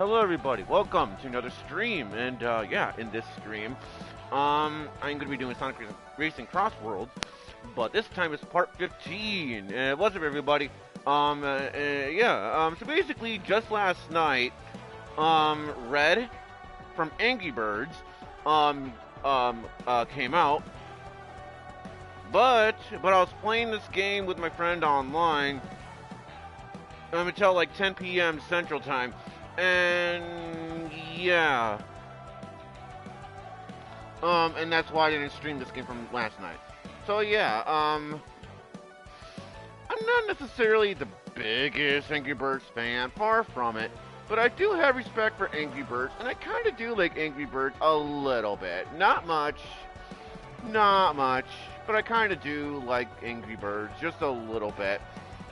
Hello everybody, welcome to another stream, and yeah, in this stream, I'm going to be doing Sonic Racing Crossworlds, but this time it's part 15, what's up everybody? So basically, just last night, Red from Angry Birds, came out, but I was playing this game with my friend online, until like 10 p.m. Central Time. And yeah, and that's why I didn't stream this game from last night. So yeah, I'm not necessarily the biggest Angry Birds fan, far from it, but I do have respect for Angry Birds, and I kind of do like Angry Birds a little bit. Not much, but I kind of do like Angry Birds just a little bit,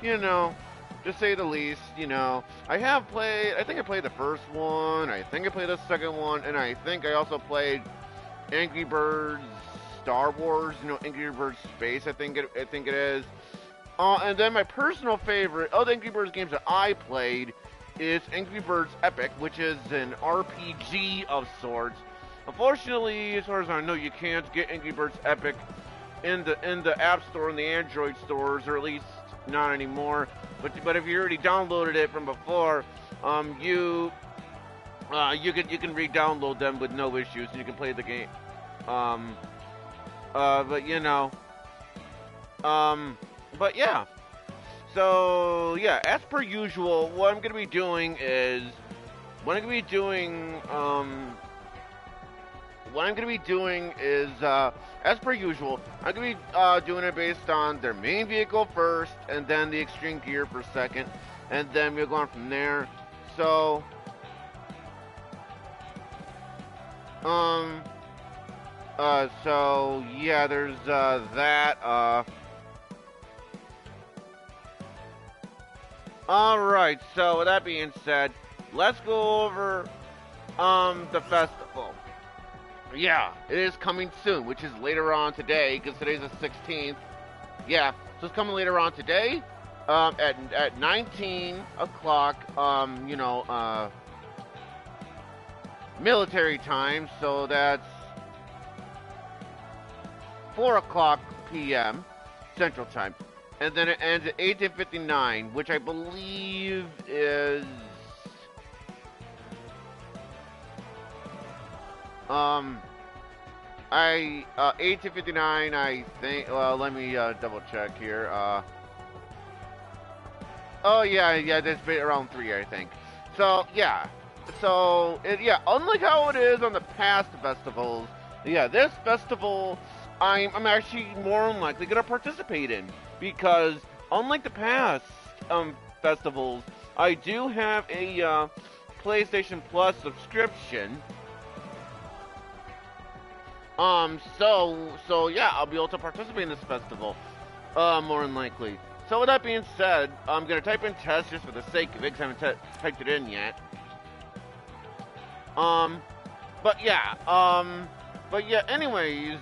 you know. To say the least, I think I played the first one, I think I played the second one, and I think I also played Angry Birds Star Wars, Angry Birds Space, I think it is. And then my personal favorite of the Angry Birds games that I played is Angry Birds Epic, which is an RPG of sorts. Unfortunately, as far as I know, you can't get Angry Birds Epic in the App Store and the Android stores, or at least not anymore. But if you already downloaded it from before, you can re-download them with no issues, and you can play the game. But yeah. So yeah, as per usual, what I'm gonna be doing is as per usual, I'm going to be doing it based on their main vehicle first, and then the extreme gear for second, and then we'll go on from there. So, yeah, there's, that, Alright, so with that being said, let's go over, the festival. Yeah, it is coming soon, which is later on today, because today's the 16th. Yeah, so it's coming later on today, at 19 o'clock, military time, so that's 4 o'clock p.m. Central Time. And then it ends at 18:59, which I believe is 18:59, I think. Well, let me double check here. Oh yeah, that's around 3, I think. So yeah, unlike how it is on the past festivals, yeah, this festival, I'm actually more than likely gonna participate in, because unlike the past festivals, I do have a PlayStation Plus subscription. So yeah, I'll be able to participate in this festival, more than likely. So with that being said, I'm gonna type in test just for the sake of it, because I haven't typed it in yet. Anyways,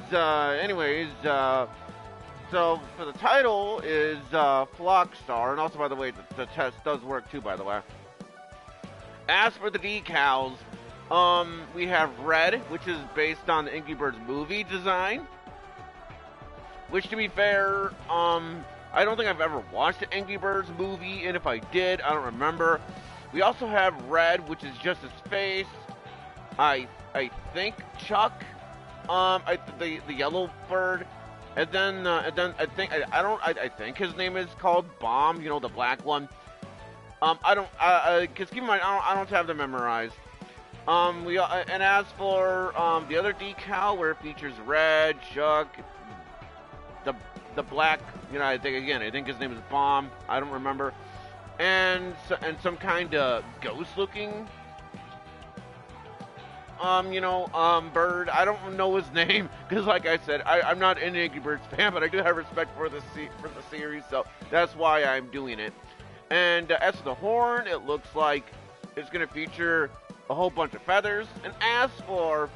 so for the title is, Flockstar, and also, by the way, the test does work too, by the way. As for the decals, we have Red, which is based on the Angry Birds movie design. Which, to be fair, I don't think I've ever watched the Angry Birds movie, and if I did, I don't remember. We also have Red, which is just his face. I think Chuck, the yellow bird, and then I think his name is called Bomb. The black one. Cause keep in mind, I don't have them memorized. And as for the other decal, where it features Red, Chuck, the black, I think his name is Bomb. I don't remember, and some kind of ghost-looking, bird. I don't know his name, because like I said, I'm not an Angry Birds fan, but I do have respect for the series, so that's why I'm doing it. And as for the horn, it looks like it's going to feature a whole bunch of feathers. And as for,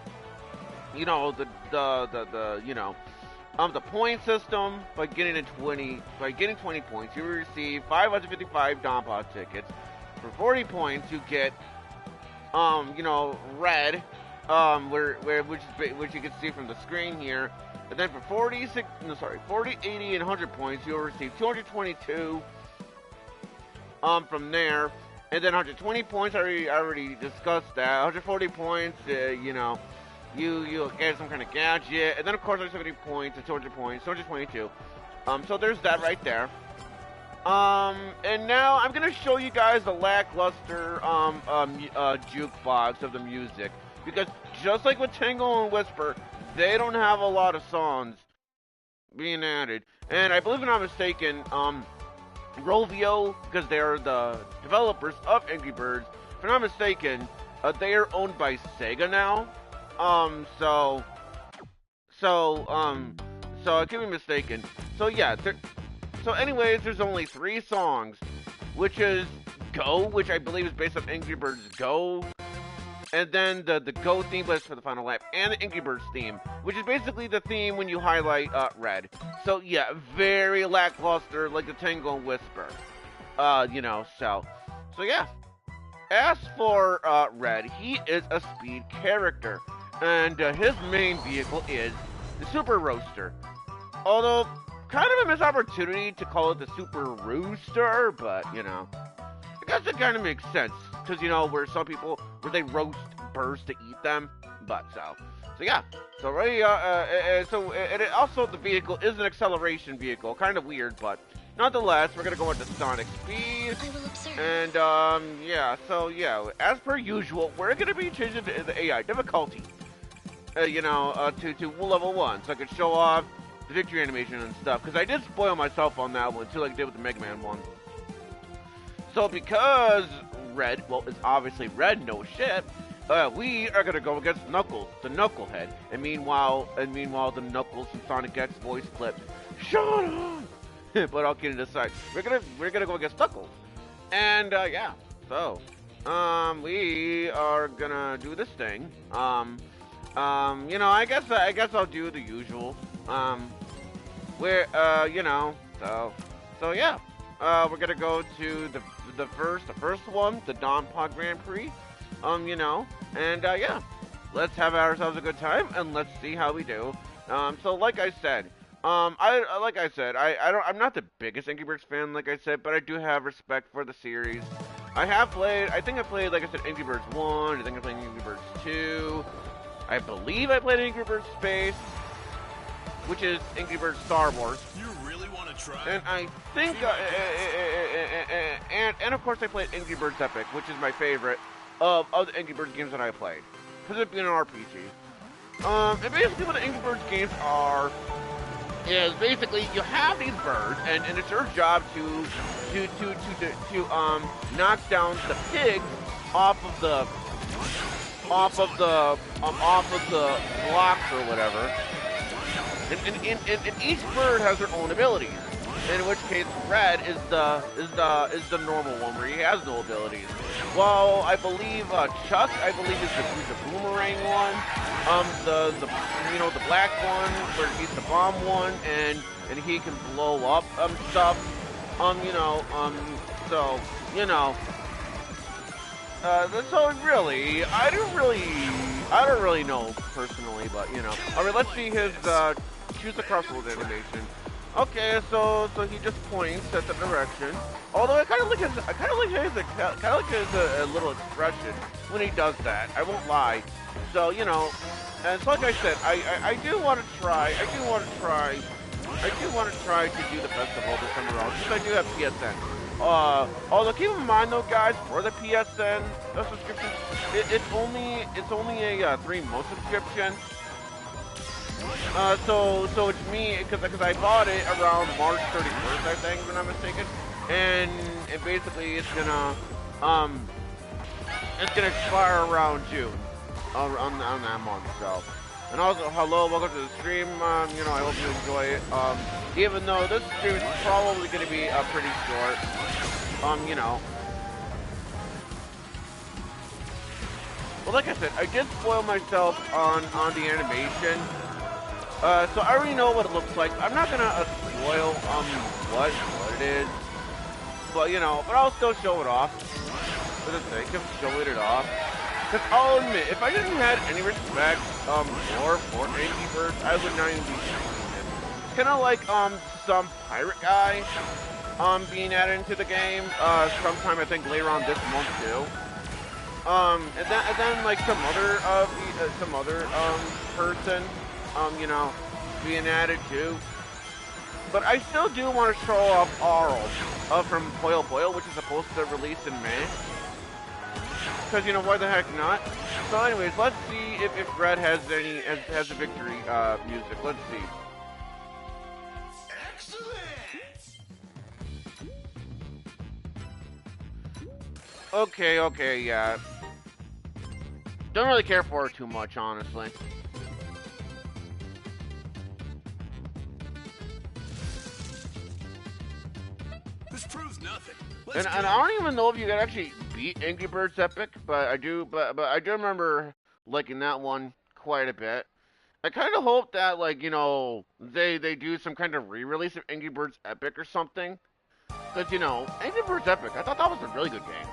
the point system, by getting 20 points, you will receive 555 Donpot tickets. For 40 points, you get you know, red, which you can see from the screen here. And then for 40, 80, and 100 points, you'll receive 222. From there, and then 120 points. I already discussed that. 140 points. You know, you'll get some kind of gadget, and then of course 170 points and 200 points, 222. So there's that right there. And now I'm gonna show you guys the lackluster jukebox of the music, because just like with Tangle and Whisper, they don't have a lot of songs being added. And I believe, if I'm not mistaken, Rovio, because they're the developers of Angry Birds, if I'm not mistaken, they are owned by Sega now. So I could be mistaken. So yeah, so anyways, there's only 3 songs, which is Go, which I believe is based on Angry Birds Go, and then the Go theme list for the final lap, and the Angry Birds theme, which is basically the theme when you highlight red. So yeah, very lackluster, like the Tango and Whisper. You know, so yeah. As for Red, he is a speed character, and his main vehicle is the Super Roaster. Although, kind of a missed opportunity to call it the Super Rooster, but, you know, I guess it kind of makes sense, because, you know, where some people, where they roast birds to eat them, but, so yeah, so right, and it also, the vehicle is an acceleration vehicle, kind of weird, but nonetheless, we're gonna go into Sonic Speed, and, yeah, so, yeah, as per usual, we're gonna be changing the AI difficulty, you know, to level 1, so I can show off the victory animation and stuff, because I did spoil myself on that one, too, like I did with the Mega Man one. So because Red, well, it's obviously Red, no shit, we are gonna go against Knuckles, the Knucklehead, and meanwhile the Knuckles from Sonic X voice clip, shut up! But I'll get it aside. We're gonna go against Knuckles, and yeah, so we are gonna do this thing. You know, I guess I'll do the usual. Where you know, so yeah, we're gonna go to the first one, the Don Pod Grand Prix. You know, and yeah, let's have ourselves a good time and let's see how we do. So like I said, I'm not the biggest Angry Birds fan, like I said, but I do have respect for the series. I think I played, like I said, Angry Birds 1, I think I played Angry Birds 2, I believe I played Angry Birds Space, which is Angry Birds Star Wars. You really want to try? And I think, and of course I played Angry Birds Epic, which is my favorite of the Angry Birds games that I played, because it being an RPG. And basically what the Angry Birds games are is basically you have these birds, and it's your job to knock down the pigs off of the blocks or whatever. And each bird has their own abilities. In which case, Red is the normal one where he has no abilities. While I believe Chuck, is the boomerang one. The black one where he's the bomb one, and he can blow up stuff. So really, I don't really know personally, but you know. All right, let's see his choose the Crossworlds animation. Okay, so he just points at the direction. Although I kind of like his a little expression when he does that. I won't lie. So you know, and so like I said, I do want to try to do the festival this time around, since I do have PSN. Although keep in mind though, guys, for the PSN subscription, it's only a 3-month subscription. So it's me, because I bought it around March 31st, I think, if I'm not mistaken, and basically it's gonna expire around June, on that month. So, and also hello, welcome to the stream. You know, I hope you enjoy it. Even though this stream is probably gonna be pretty short. You know. Well, like I said, I did spoil myself on the animation. So I already know what it looks like. I'm not gonna spoil what it is, but you know, but I'll still show it off for the sake of showing it off. Because I'll admit, if I didn't have any respect more for Angry Birds, I would not even be streaming it. Kind of like some pirate guy being added into the game sometime I think later on this month too. And then like some other person you know, being added too. But I still do want to show off Arl from Boil Boil, which is supposed to release in May. Because, you know, why the heck not? So anyways, let's see if Red has a victory music. Let's see. Excellent! Okay, yeah. Don't really care for it too much, honestly. This proves nothing. And I don't even know if you could actually beat Angry Birds Epic, but I do remember liking that one quite a bit. I kind of hope that, like, you know, they do some kind of re-release of Angry Birds Epic or something. Because, you know, Angry Birds Epic, I thought that was a really good game.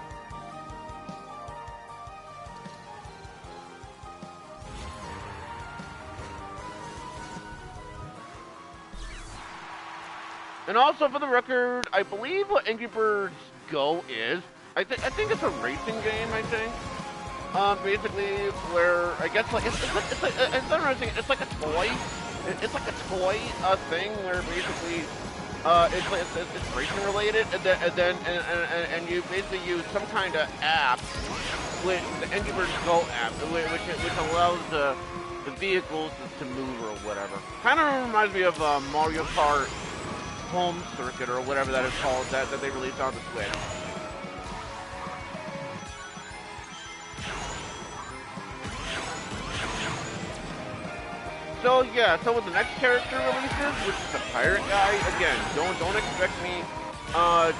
And also, for the record, I believe what Angry Birds Go is, I think it's a racing game, I think. Basically, where, I guess, like, it's not racing, it's like a toy. It's like a toy thing where basically, it's racing related, and you basically use some kind of app, with the Angry Birds Go app, which allows the vehicles to move or whatever. Kind of reminds me of Mario Kart Home Circuit or whatever that is called that they released on the Switch. So yeah, so with the next character releases, which is the pirate guy, again, don't expect me to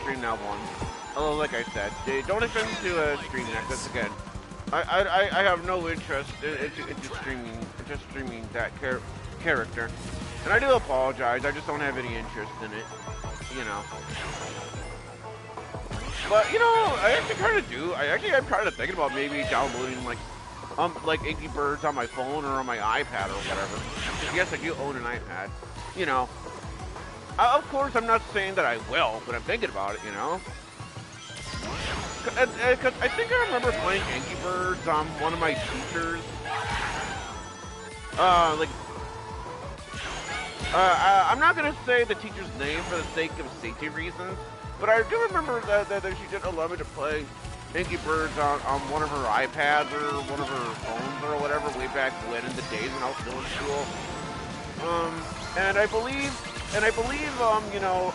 stream that one. Although, like I said, don't expect me to stream that, because again, I have no interest in just streaming that character. And I do apologize, I just don't have any interest in it, you know. But, you know, I actually kind of do. I'm kind of thinking about maybe downloading, like Angry Birds on my phone or on my iPad or whatever. Yes, I do own an iPad, you know. Of course, I'm not saying that I will, but I'm thinking about it, you know. Because I think I remember playing Angry Birds on one of my teachers. I'm not going to say the teacher's name for the sake of safety reasons, but I do remember that she did allow me to play Angry Birds on one of her iPads or one of her phones or whatever way back when in the days when I was still in school. And I believe, you know,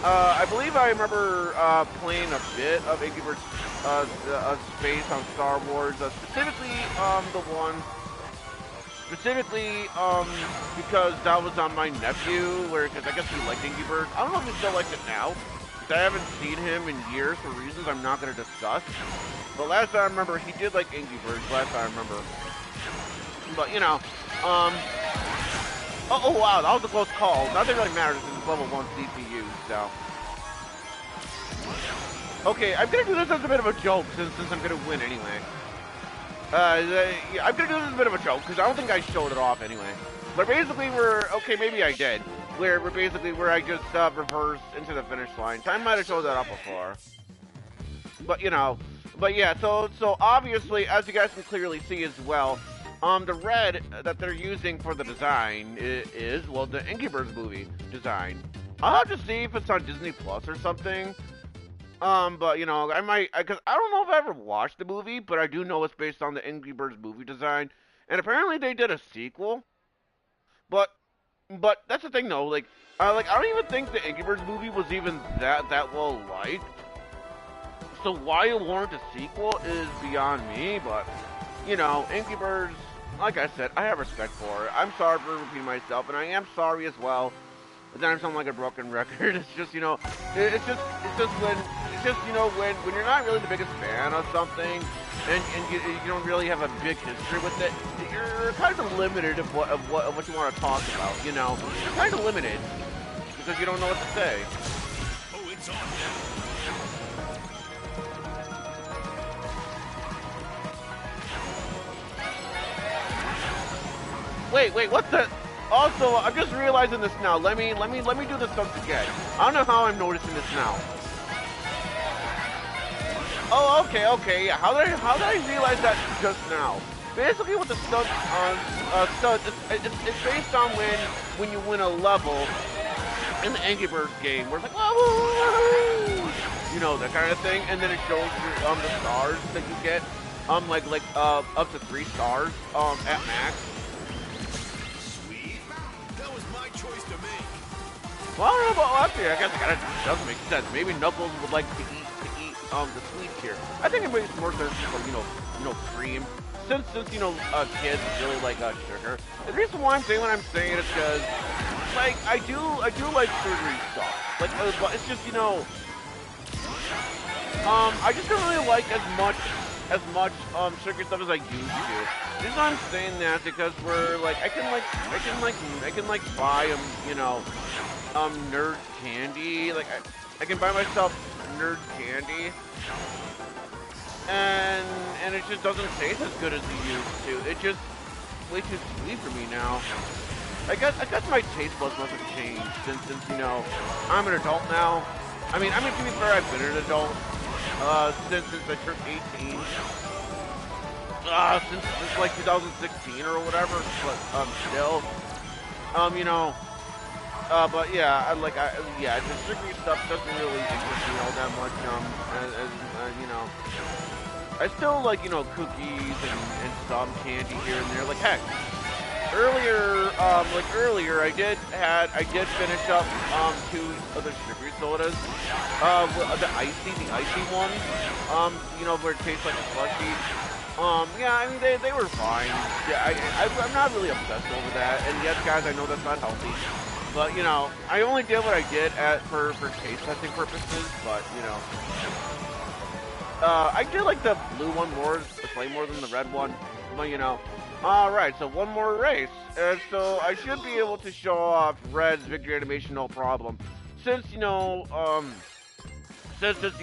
I believe I remember playing a bit of Angry Birds Space on Star Wars, specifically because that was on my nephew, because I guess he liked Angry Birds. I don't know if he still likes it now, because I haven't seen him in years for reasons I'm not going to discuss. But last time I remember, he did like Angry Birds, last time I remember. But, you know, oh wow, that was a close call. Nothing really matters since it's level 1 CPU, so. Okay, I'm going to do this as a bit of a joke, since I'm going to win anyway. I'm gonna do this as a bit of a joke, because I don't think I showed it off anyway. But basically okay, maybe I did. Where I just reversed into the finish line. So I might have showed that off before. But, you know, yeah, so obviously, as you guys can clearly see as well, the red that they're using for the design is, well, the Angry Birds movie design. I'll have to see if it's on Disney Plus or something. But, you know, I might, because I don't know if I ever watched the movie, but I do know it's based on the Angry Birds movie design, and apparently they did a sequel, but that's the thing, though, like, I don't even think the Angry Birds movie was even that well liked, so why it warrant a sequel is beyond me, but, you know, Angry Birds, like I said, I have respect for it. I'm sorry for repeating myself, and I am sorry as well. But then I sound like a broken record. It's just, you know, it's just when, you know, when you're not really the biggest fan of something, and you don't really have a big history with it, you're kind of limited of what you want to talk about. You know, you're kind of limited because you don't know what to say. Oh, it's on now. Wait, what the? Also, I'm just realizing this now. Let me do this once again. I don't know how I'm noticing this now. Oh, okay, yeah. How did I realize that just now? Basically, what the stunt it's based on when you win a level in the Angry Birds game, where it's like, whoa, you know, that kind of thing, and then it shows you the stars that you get, like up to 3 stars at max. Sweet. That was my choice to make. Well, I don't know about actually. I guess it kind of doesn't make sense. Maybe Knuckles would like to eat the sweets here. I think it makes more sense for you know cream. Since you know kids really like sugar. The reason why I'm saying what I'm saying is because like I do like sugary stuff. Like but it's just you know I just don't really like as much sugary stuff as I used to. The reason I'm saying that because we're like I can buy you know nerd candy. Like I can buy myself nerd candy. And it just doesn't taste as good as it used to. It's just way too sweet for me now. I guess my taste buds must have changed since you know I'm an adult now. I mean to be fair, I've been an adult since I turned 18. Since like 2016 or whatever. But still, you know. But yeah, the sugary stuff doesn't really interest me all that much. As you know. I still like, you know, cookies and some candy here and there. Like, heck, earlier I did finish up 2 of the sugary sodas. The icy ones. You know, where it tastes like a slushy. Yeah, I mean they were fine. Yeah, I'm not really obsessed over that. And yes, guys, I know that's not healthy. But you know, I only did what I did for taste testing purposes. But you know. I did like the blue one slightly more than the red one, but you know. Alright, so one more race, so I should be able to show off Red's victory animation no problem. Since, you know, because,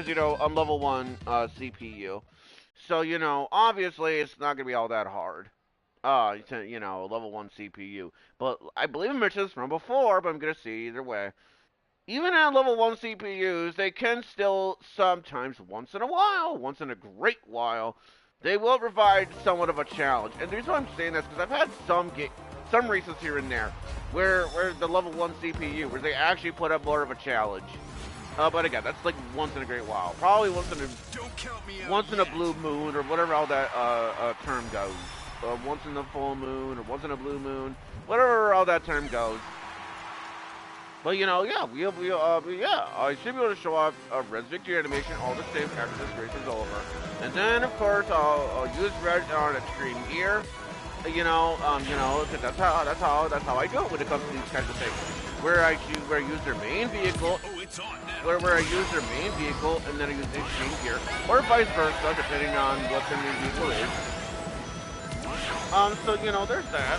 you know, I'm level 1, CPU. So, you know, obviously it's not gonna be all that hard. You know, level 1 CPU. But I believe I mentioned this from before, but I'm gonna see either way. Even at level 1 CPUs, they can still sometimes, once in a great while, they will provide somewhat of a challenge. And the reason why I'm saying this is because I've had some races here and there where the level 1 CPU, where they actually put up more of a challenge. But again, that's like once in a great while. Probably once in a blue moon, or whatever all that term goes. Once in the full moon, or once in a blue moon, whatever all that term goes. But you know, yeah, I should be able to show off Red's victory animation all the same after this race is over. And then, of course, I'll use Red on extreme gear. You know, cause that's how I do it when it comes to these kinds of things. Where I use their main vehicle. Oh, it's on now. Where I use their main vehicle and then I use the extreme gear, or vice versa, depending on what their main vehicle is. So you know, there's that.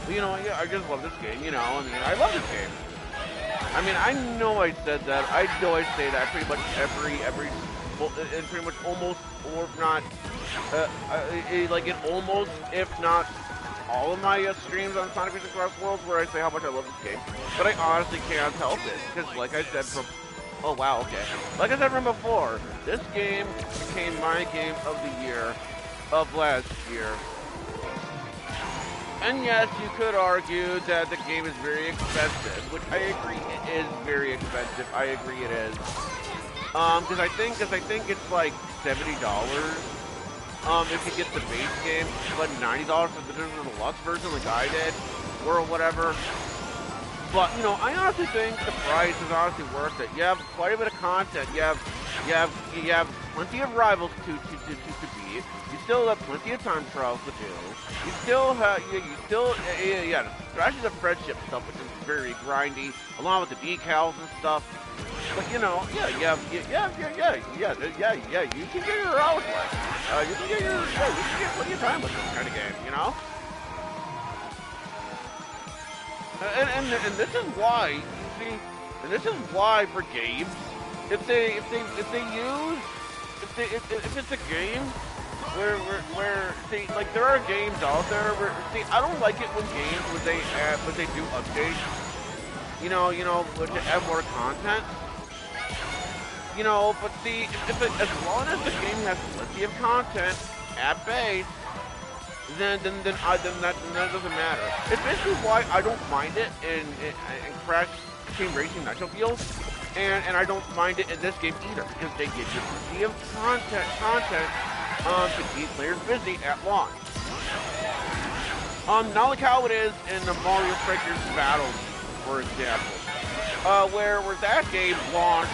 You know, yeah, I just love this game. You know, I mean, I love this game. I mean, I know I said that. I know I say that pretty much in pretty much almost, or if not, like in almost, if not all of my streams on Sonic Racing Crossworlds, where I say how much I love this game. But I honestly can't help it, because like I said from, oh wow, okay. Like I said from before, this game became my game of the year of last year. And yes, you could argue that the game is very expensive, which I agree it is very expensive. I agree it is. Because I think it's like $70. If you get the base game, but $90 for the deluxe version, like I did, or whatever. But you know, I honestly think the price is honestly worth it. You have quite a bit of content. You have plenty of rivals to beat. You still have plenty of time trials to do. You still have, especially the friendship stuff, which is very grindy, along with the decals and stuff. But you know, you can get your hours with. You can get plenty of time with this kind of game, you know. and this is why, you see, and this is why for games, if it's a game where see, like there are games out there where see, I don't like it when they do updates, you know, to add more content. You know, but see, as long as the game has plenty of content at base, then that doesn't matter. It's basically why I don't mind it in Crash Team Racing Nitro Field, and I don't mind it in this game either, because they give you plenty of content to keep players busy at launch. Not like how it is in the Mario Strikers Battle, for example, where that game launched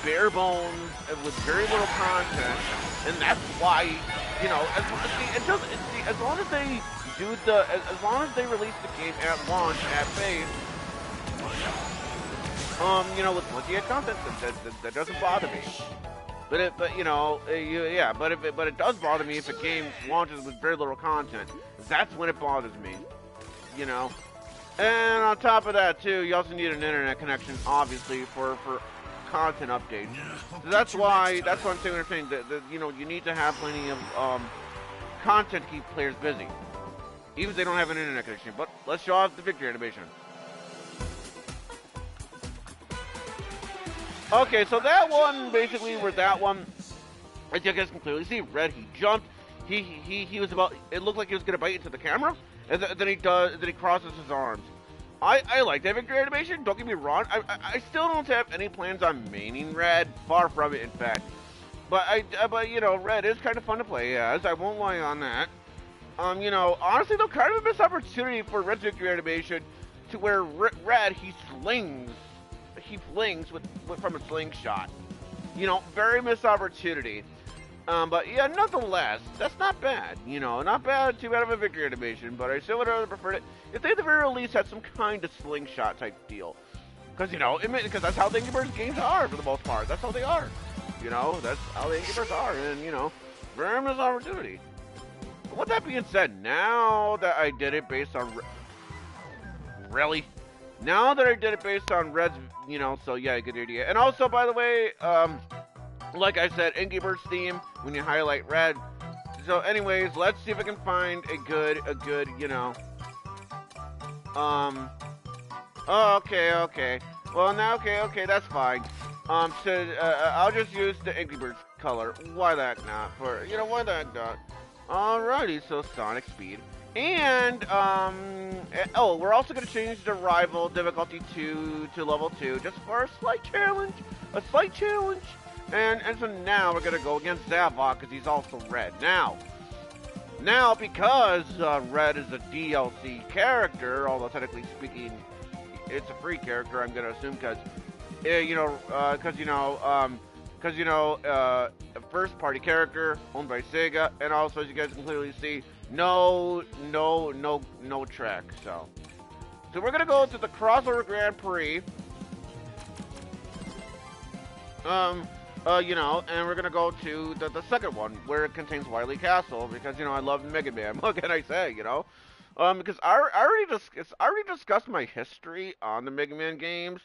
bare bones with very little content, and that's why, you know, as long as they do as long as they release the game at launch at base, you know, with plenty of content, that doesn't bother me. But it does bother me if a game launches with very little content. That's when it bothers me, you know. And on top of that too, you also need an internet connection, obviously, for content updates. So that's why I'm saying that you know, you need to have plenty of content to keep players busy, even if they don't have an internet connection. But let's show off the victory animation. Okay, so that one, basically, as you guys can clearly see, Red, he jumped, he was about, it looked like he was gonna bite into the camera, and then he crosses his arms. I like that victory animation, don't get me wrong. I still don't have any plans on maining Red, far from it, in fact. But you know, Red is kind of fun to play as, I won't lie on that. You know, honestly though, kind of a missed opportunity for Red's victory animation, to where Red, he flings from a slingshot. You know, very missed opportunity. But yeah, nonetheless, that's not bad. You know, not bad, too bad of a victory animation, but I still would have preferred it if they at the very least had some kind of slingshot type deal. Because, you know, because that's how the Angry Birds games are for the most part. That's how they are. You know, that's how the Angry Birds are, and, you know, very missed opportunity. But with that being said, now that I did it based on... Really? Now that I did it based on Red's, you know, so yeah, good idea. And also, by the way, like I said, Angry Birds theme, when you highlight Red. So anyways, let's see if I can find a good, you know, okay. Well, now, okay, that's fine. I'll just use the Angry Birds color. Why that not? Why that not? Alrighty, so Sonic Speed. And, we're also going to change the rival difficulty to level 2, just for a slight challenge. And so now we're going to go against Zavok, because he's also Red. Now, because Red is a DLC character, although technically speaking, it's a free character, I'm going to assume, because, a first-party character owned by Sega, and also, as you guys can clearly see, no track. So we're gonna go to the Crossworlds Grand Prix. And we're gonna go to the second one where it contains Wily Castle, because, you know, I love Mega Man. What can I say, you know? Because I already discussed my history on the Mega Man games.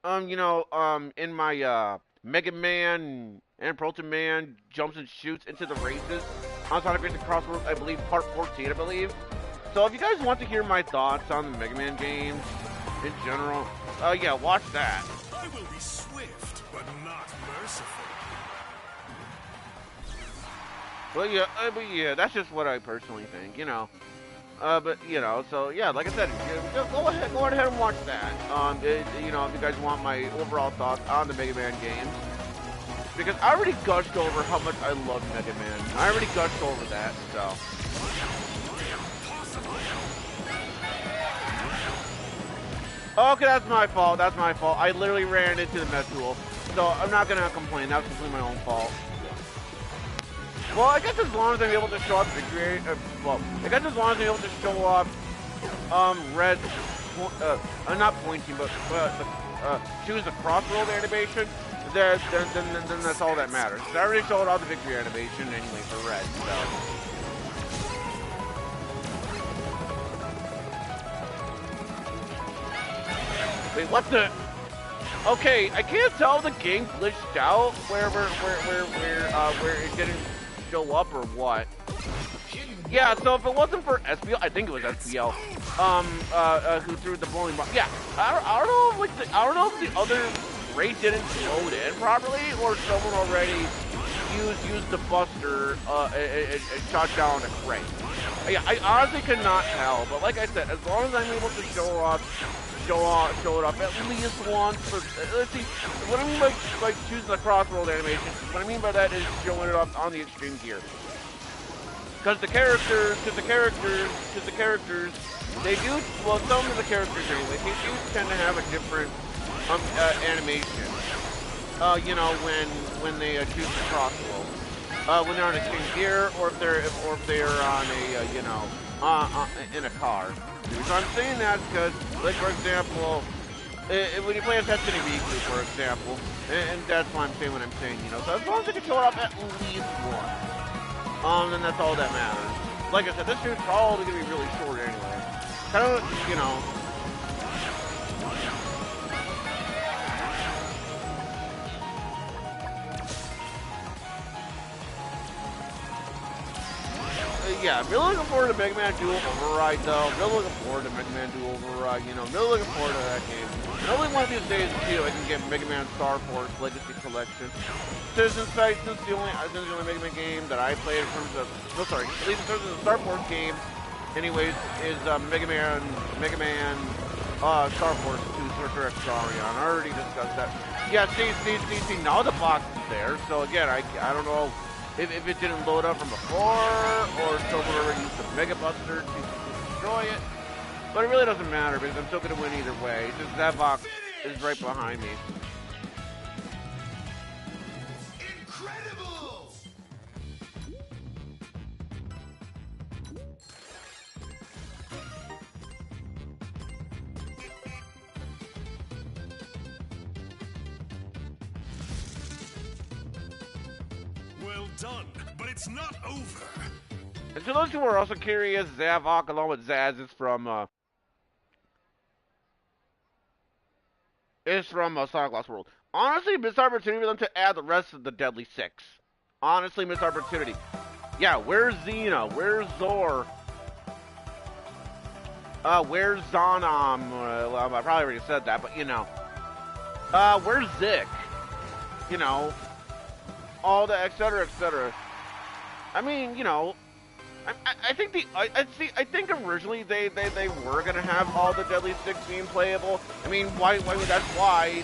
In my Mega Man and Proton Man jumps and shoots into the races on Sonic Racing Crossworlds, I believe, part 14, I believe. So if you guys want to hear my thoughts on the Mega Man games in general, yeah, watch that. I will be swift, but not merciful. But yeah, that's just what I personally think, you know. But, you know, so yeah, like I said, go ahead and watch that. You know, if you guys want my overall thoughts on the Mega Man games. Because I already gushed over how much I love Mega Man. I already gushed over that, so. Okay, that's my fault. I literally ran into the med tool. So I'm not gonna complain. That was completely my own fault. Well, I guess as long as I'm able to show up victory, I guess as long as I'm able to show up, Red, not pointing, but choose the Crossworlds animation, then that's all that matters. I already showed all the victory animation anyway for Red, so. Wait, what the? Okay, I can't tell if the game glitched out where it didn't show up or what. Yeah, so if it wasn't for SPL, I think it was SPL, who threw the bowling ball. Yeah, I don't know if I don't know if the other rate didn't load in properly, or someone already used the buster and shot down a crate. Yeah, I honestly could not tell, but like I said, as long as I'm able to show it up at least once. Let's see, what I mean by choosing the Crossworld animation, what I mean by that is showing it up on the extreme gear. Because the characters, they do, well, some of the characters anyway, they do tend to have a different animation. You know, when they choose the Crossworld. When they're on extreme gear, or if they're on a, you know, in a car. The reason I'm saying that is because, like, for example, when you play a Destiny Weekly, for example, and that's why I'm saying what I'm saying, you know, so as long as I can show it up at least once, then that's all that matters. Like I said, this video's probably going to be really short anyway. Kind of, you know, yeah, really looking forward to Mega Man Duel Override, though. Really looking forward to Mega Man Duel Override, you know, really looking forward to that game. And only one of these days, too, I can get Mega Man Star Force Legacy Collection. Since the only Mega Man game that I played in terms of, no, sorry, at least in terms of the Star Force game, anyways, is Mega Man Star Force 2 Sorcerer X Arion. I already discussed that. Yeah, see, now the box is there, so again, I don't know if it didn't load up from before, or someone already used the Mega Buster to destroy it. But it really doesn't matter, because I'm still going to win either way. It's just that box is right behind me. Incredible! Well done, but it's not over. And to those who are also curious, Zavok along with Zaz is from Sonic Lost World. Honestly, missed opportunity for them to add the rest of the Deadly Six. Honestly, missed opportunity. Yeah, where's Xena? Where's Zor? Where's Zonam? Well, I probably already said that, but you know. Where's Zik? You know, all the etc. etc. I mean, you know, I think originally they were gonna have all the Deadly Six being playable. I mean, that's why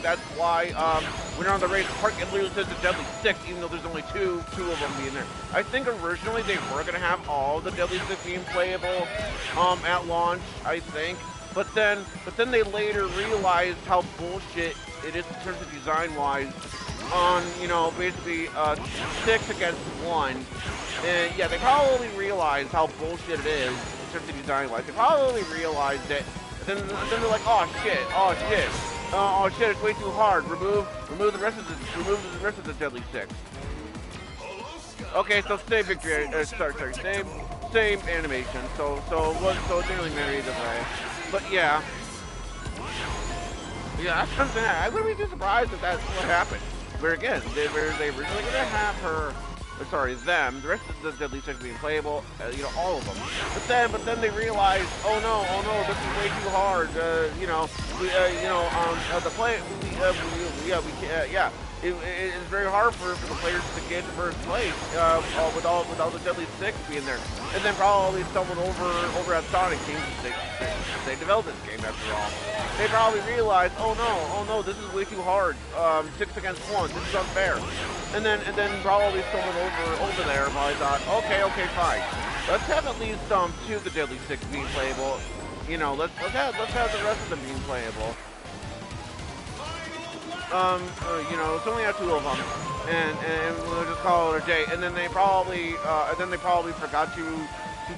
when you're on the race park, it literally says the Deadly Six, even though there's only two of them being there. I think originally they were gonna have all the Deadly Six being playable at launch, I think. But then they later realized how bullshit it is in terms of design wise on, you know, basically 6 against 1. And yeah, they probably realized how bullshit it is in terms of design wise. They probably realized it. And then they're like, oh shit, it's way too hard. Remove the rest of the Deadly Six. Okay, so same victory. Same animation. So it didn't really matter either way. But yeah, that's something I wouldn't be too surprised if that's what happened. Where again, they were originally gonna have her. Sorry, them. The rest of the Deadly Six being playable, you know, all of them. But then they realized, oh no, this is way too hard. You know, the play, it's very hard for the players to get to first place with all the Deadly Six being there. And then probably someone over at Sonic Games, they developed this game after all. They probably realized, oh no, this is way too hard. 6 against 1, this is unfair. And then probably someone over there probably thought, okay, fine. Let's have at least 2 of the Deadly Six being playable. You know, let's have the rest of them being playable. You know, let's only have 2 of them, and we'll just call it a day. And then they probably forgot to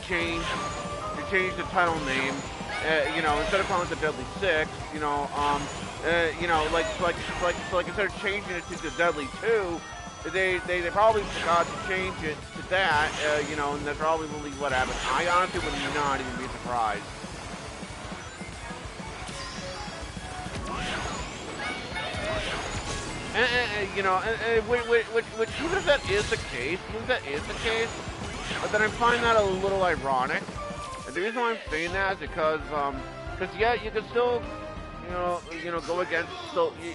change the title name. You know, instead of calling it the Deadly Six, you know, like instead of changing it to the Deadly 2, they probably forgot to change it to that. You know, and that's probably what happened. I honestly would not even be surprised. You know, which even if that is the case, then I find that a little ironic. And the reason why I'm saying that is because yeah, you can still, go against, so you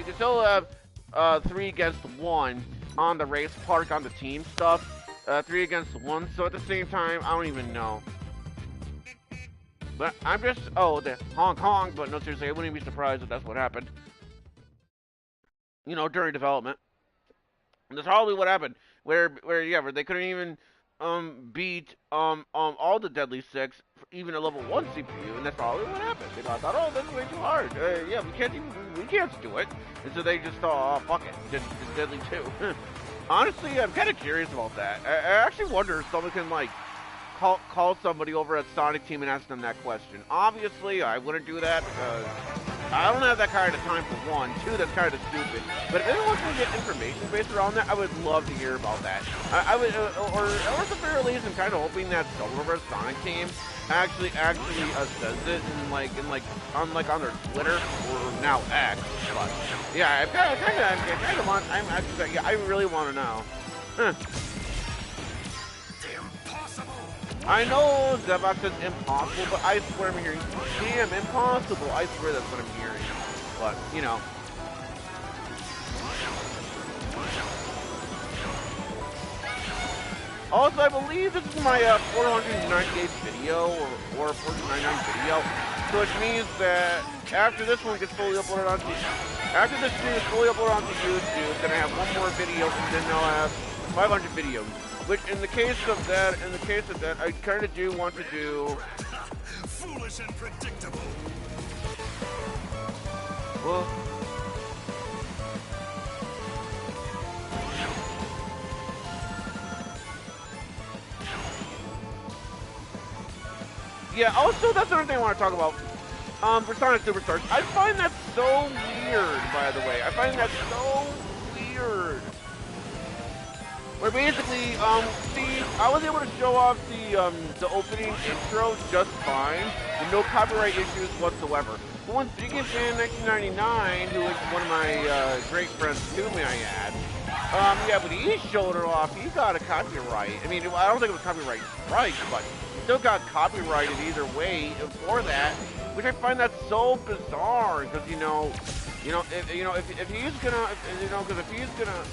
can still have 3 against 1 on the race park on the team stuff, 3 against 1. So at the same time, I don't even know. But I'm just, the honk honk. But no, seriously, I wouldn't be surprised if that's what happened. During development. And that's probably what happened. Where they couldn't even beat all the Deadly Six, even a level 1 CPU, and that's probably what happened. They thought, oh, that's way too hard. Yeah, we can't do it. And so they just thought, oh, fuck it, just Deadly 2. Honestly, I'm kind of curious about that. I actually wonder if someone can like call somebody over at Sonic Team and ask them that question. Obviously, I wouldn't do that because I don't have that kind of time for 1. 2, that's kind of stupid. But if anyone can get information based around that, I would love to hear about that. I would, or at the very least, I'm kind of hoping that someone over at Sonic Team actually says it on their Twitter or now X. But yeah, I really want to know. Huh. I know Zebok says impossible, but I swear I'm hearing, damn, impossible. I swear that's what I'm hearing. But, Also, I believe this is my 498th video, or 499th video, so which means that after this one gets fully uploaded onto, after this stream is fully uploaded onto YouTube, then I have one more video, and then I'll have 500 videos. Which, in the case of that, I kind of do want to do. Foolish and predictable. Well. Yeah. Also, that's another thing I want to talk about. For Sonic Superstars, I find that so weird. By the way, I find that so weird. Where basically, see, I was able to show off the opening intro just fine, with no copyright issues whatsoever. But when Big Game Fan 1999, who was one of my great friends too, may I add, yeah, but he showed it off, he got a copyright. I mean, I don't think it was copyright strike, but he still got copyrighted either way for that, which I find that so bizarre, because, if he's gonna, because if he's gonna,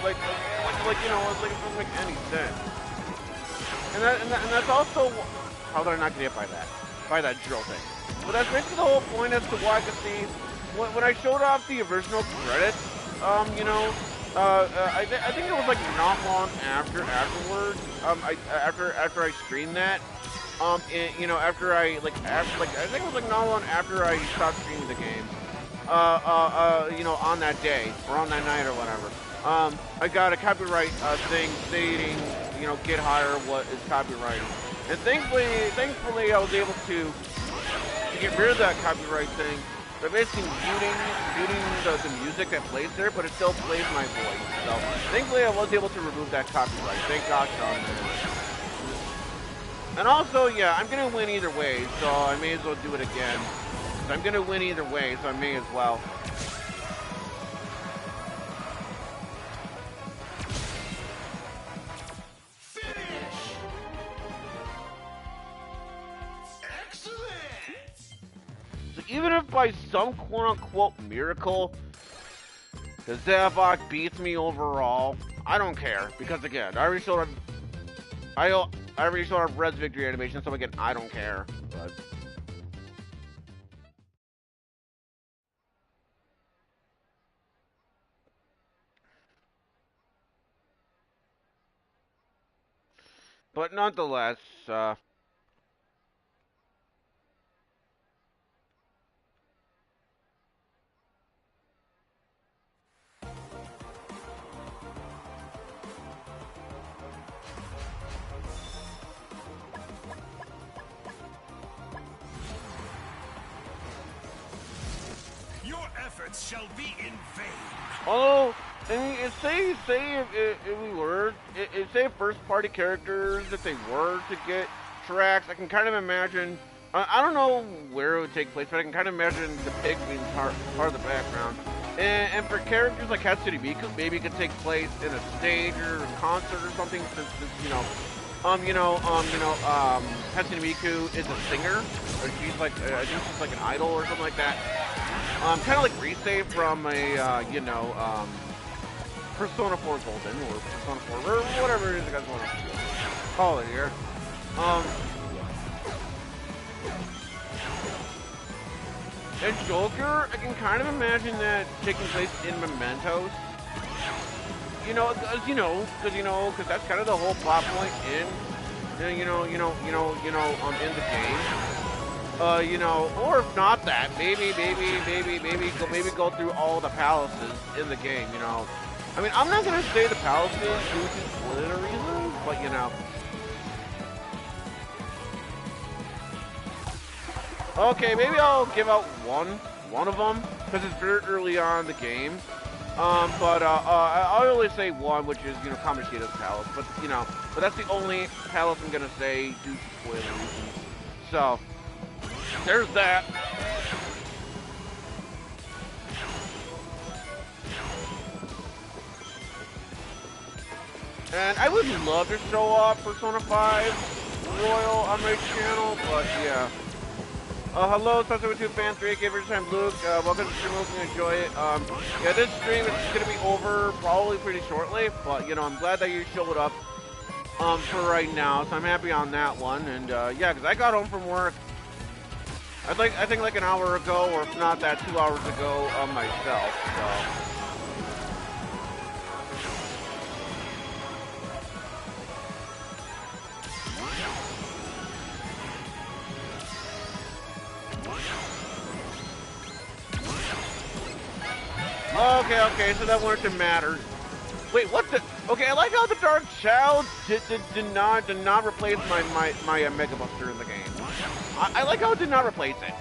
like, it doesn't make any sense. And that's also, how did I not get hit by that drill thing? But that's basically the whole point as to why I could see, when I showed off the original credits, I think it was like not long afterwards, after I streamed that, I think it was like not long after I stopped streaming the game, on that day, or on that night or whatever. I got a copyright thing stating, get higher what is copyrighted. And thankfully I was able to get rid of that copyright thing by basically muting the music that plays there, but it still plays my voice. So thankfully I was able to remove that copyright. Thank gosh on that. And also, yeah, I'm gonna win either way, so I may as well do it again. So I'm gonna win either way, so I may as well. Even if by some quote-unquote miracle, the Zavok beats me overall, I don't care. Because again, I already showed Red's victory animation, so again, I don't care. But nonetheless, shall be in vain. although, I mean, say if first-party characters, if they were to get tracks, I can kind of imagine. I don't know where it would take place, but I can kind of imagine the pig being part of the background. And for characters like Hatsune Miku, maybe it could take place in a stage or a concert or something, since Hatsune Miku is a singer, or she's like, I think she's like an idol or something like that. Kind of like Resave from a, Persona 4 Golden, or Persona 4, or whatever it is you guys want to call it here. And Joker, I can kind of imagine that taking place in Mementos. Because that's kind of the whole plot point in the game. Or if not that, maybe go through all the palaces in the game. I mean, I'm not gonna say the palaces due to spoiler reasons, but Okay, maybe I'll give out one of them because it's very early on in the game. I'll only say one, which is Kamoshida's palace. But that's the only palace I'm gonna say due to spoiler reasons. So there's that. And I would love to show off Persona 5 Royal on my channel, but yeah. Hello, Special 2 fan 3K first time Luke. Welcome to the stream. Hope you enjoy it. Yeah, this stream is gonna be over probably pretty shortly, but I'm glad that you showed up for right now, so I'm happy on that one. And yeah, because I got home from work I think like an hour ago, or if not that, 2 hours ago myself. So. Okay, so that wouldn't matter. Wait, what the? Okay, I like how the Dark Child did not replace my Mega Buster in the game. I like how it did not replace it.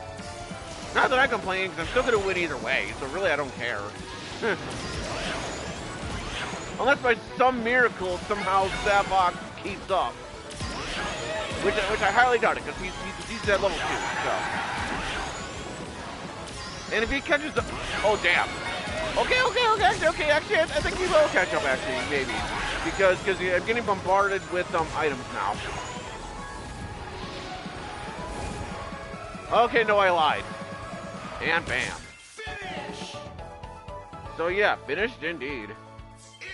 Not that I complain, because I'm still gonna win either way, so really I don't care. Unless by some miracle somehow Savok keeps up, which I highly doubt it, because he's at level 2. So, and if he catches the, oh damn. Okay. Actually, I think he will catch up. Actually, maybe because I'm getting bombarded with items now. Okay, no, I lied. And bam. Finish. So yeah, finished indeed.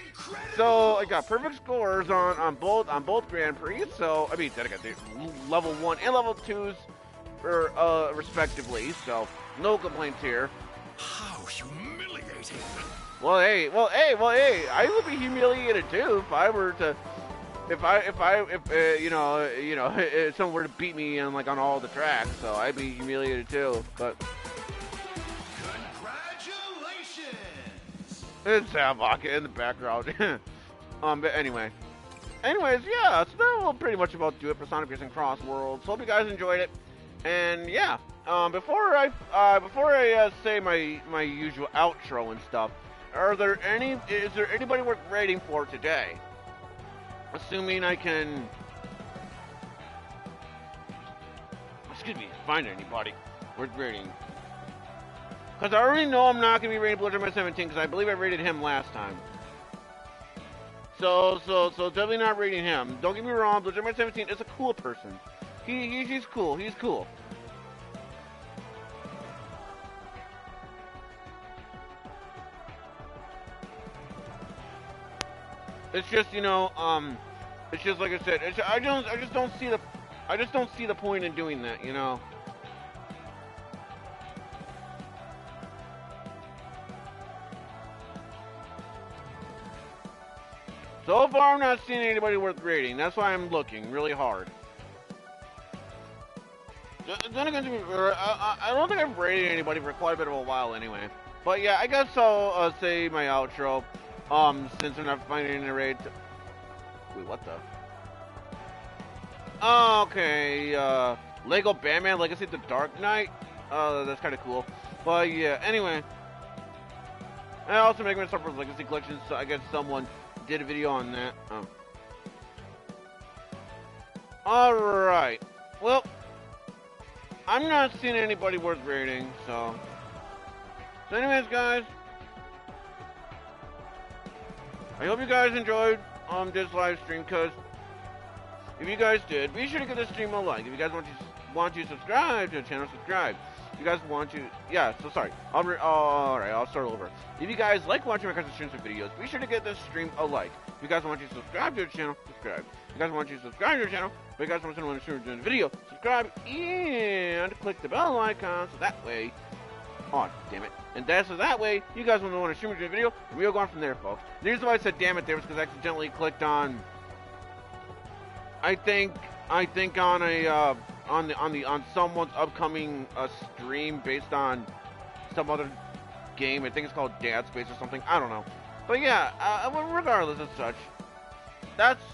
Incredible. So I got perfect scores on both Grand Prix. So I mean, then I got the level 1 and level 2s for respectively. So no complaints here. How humiliating. Well, hey, I would be humiliated too if I were to, if someone were to beat me on all the tracks. So I'd be humiliated too. But congratulations. it's Savok in the background. But anyways, yeah. So that will pretty much about do it for Sonic Piercing Crossworlds. Hope you guys enjoyed it. And yeah, before I say my usual outro and stuff, is there anybody worth rating for today? Assuming I can, find anybody worth rating. Because I already know I'm not gonna be rating Bloodrunner 17 because I believe I rated him last time. So definitely not rating him. Don't get me wrong, Bloodrunner 17 is a cool person. He's cool. He's cool. It's just it's just like I said. I just don't see the point in doing that. So far, I'm not seeing anybody worth rating. That's why I'm looking really hard. Then again, I don't think I've rated anybody for quite a bit of a while anyway. But yeah, I guess I'll say my outro. Since I'm not finding any raid. Wait, what the? Oh, okay, Lego Batman Legacy The Dark Knight. That's kind of cool. But yeah, anyway. I also make my Star Wars Legacy collection, so I guess someone did a video on that. Alright. Well, I'm not seeing anybody worth rating, so anyways, guys, I hope you guys enjoyed this live stream, because if you guys did, be sure to give this stream a like. If you guys want to subscribe to the channel, subscribe. If you guys want to, yeah, so sorry. Alright, I'll start over. If you guys like watching my cousin's streams and videos, be sure to give this stream a like. If you guys want to subscribe to the channel, subscribe. If you guys want to subscribe to the channel, if you guys want to stream the video, subscribe and click the bell icon so that way. Oh, damn it. And that's so that way, you guys will want to stream the video, and we'll go on from there, folks. The reason why I said damn it there was because I accidentally clicked on, I think on a, on someone's upcoming stream based on some other game. I think it's called Dad Space or something. I don't know. But yeah, regardless of such, that's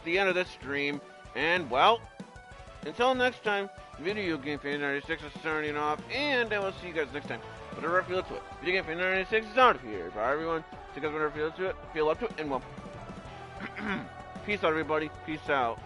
the end of this stream. And, well, until next time, Video Game Fan 96 is signing off, and I will see you guys next time. Whatever I feel up to it. Video Game Fan 96 is out of here. Bye, everyone. See you guys whenever I feel up to it, and well, peace out, everybody. Peace out.